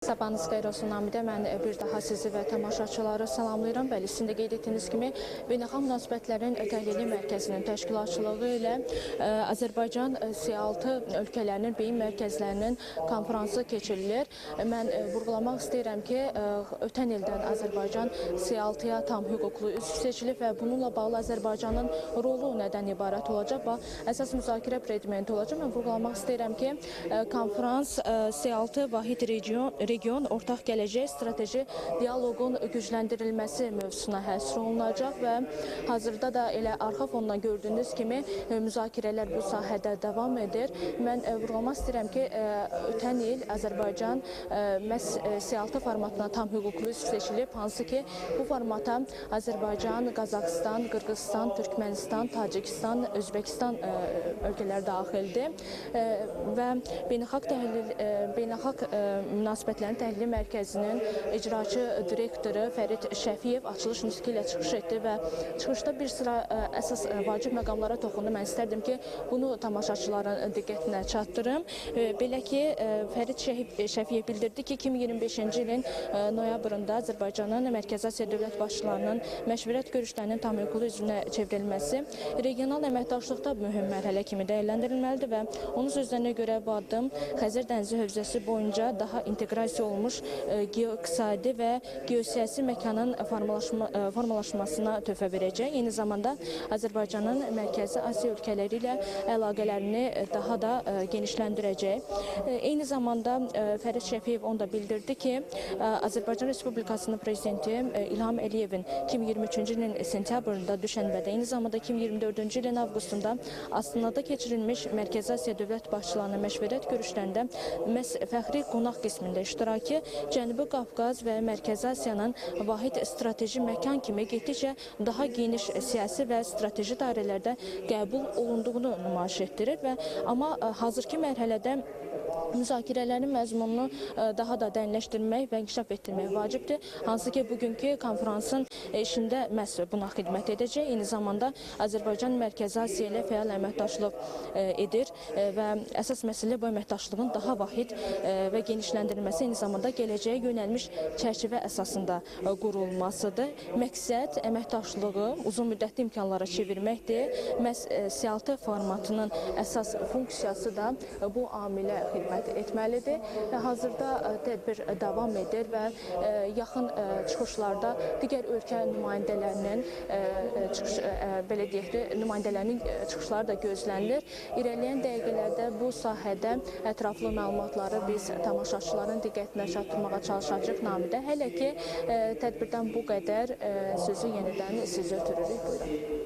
Sabahınız xeyir olsun Namidə. Mən bir daha sizi və tamaşaçıları salamlayıram. Bəli, sizin də qeyd etdiyiniz kimi Beynəlxalq Münasibətlərin Təhlili Mərkəzinin təşkilatçılığı ilə Azərbaycan C6 ölkələrinin beyin mərkəzlərinin konfransı keçirilir. Mən vurğulamaq istəyirəm ki, ötən ildən Azərbaycan C6-ya tam hüquqlu üzv seçilib və bununla bağlı Azərbaycanın rolu nədən ibarət olacaq və əsas müzakirə predmenti olacaq. Mən vurğulamaq istəyirəm ki, konfrans C6 vahid region ortaq gələcək strateji dialoqun gücləndirilməsi mövzusuna həsr olunacaq və hazırda da elə arxa fondan gördüyünüz kimi müzakirələr bu sahədə davam edir. Mən vurğulamaq istəyirəm ki, ötən il Azərbaycan məhz C6 formatına tam hüquqlu üzv seçilib, hansı ki bu formata Azərbaycan, Qazaxıstan, Qırğızstan, Türkmənistan, Tacikistan, Özbəkistan ölkələri daxildir və Beynəlxalq Münasibətlərin Təhlili Mərkəzinin icraçı direktoru Fərid Şəfiyev açılış nitqi ilə çıxış etdi və çıxışda bir sıra əsas vacib məqamlara toxundu. Mən istərdim ki, bunu tamaşaçıların diqqətinə çatdırım. Belə ki, Fərid Şəfiyev bildirdi ki, 2025-ci ilin noyabrında Azərbaycanın Mərkəzi Asiya dövlət başçılarının məşvərət görüşlərinin tam hüquqlu üzvünə çevrilməsi regional əməkdaşlıqda mühüm mərhələ kimi dəyərləndirilməlidir və onun sözlərinə görə bu addım Xəzər dənizi hövzəsi boyunca daha inteqrasiya olmuş geoiqtisadi və geosiyasi məkanın formalaşmasına töhfə verəcək. Eyni zamanda Azərbaycanın Mərkəzi Asiya ölkələri ilə əlaqələrini daha da genişləndirəcək. Eyni zamanda Fərid Şəfiyev onu da bildirdi ki, Azərbaycan Respublikasının prezidenti İlham Əliyevin 2023-cü ilin sentyabrında Düşənbədə, eyni zamanda 2024-cü ilin avqustunda Astanada keçirilmiş Mərkəzi Asiya dövlət başçılarının məşvərət görüşlərində məhz fəxri qonaq qismində iştirakı Cənubi Qafqaz və Mərkəzi Asiyanın vahid strateji məkan kimi getdikcə daha geniş siyasi və strateji dairələrdə qəbul olunduğunu nümayiş etdirir amma hazırki mərhələdə müzakirələrin məzmununu daha da dərinləşdirmək və inkişaf etdirmək vacibdir. Hansı ki, bugünkü konfransın işində məhz buna xidmət edəcək. Eyni zamanda Azərbaycan Mərkəzi Asiya ilə fəal əməkdaşlıq edir və əsas məsələ bu əməkdaşlığın daha vahid və genişləndirilməsi, eyni zamanda gələcəyə yönəlmiş çərçivə əsasında qurulmasıdır. Məqsəd əməkdaşlığı uzun müddətli imkanlara çevirməkdir. Məhz C6 formatının əsas funksiyası da bu amilə xidmət etməlidir. Hazırda tədbir davam edir və yaxın çıxışlarda digər ölkə nümayəndələrinin nümayəndələrinin çıxışları da gözlənilir. İrəliyən dəqiqələrdə bu sahədə ətraflı məlumatları biz tamaşaçıların diqqətinə çatdırmağa çalışacağıq Namidə. Hələ ki, tədbirdən bu qədər sözü yenidən sizə ötürürük. Buyurun.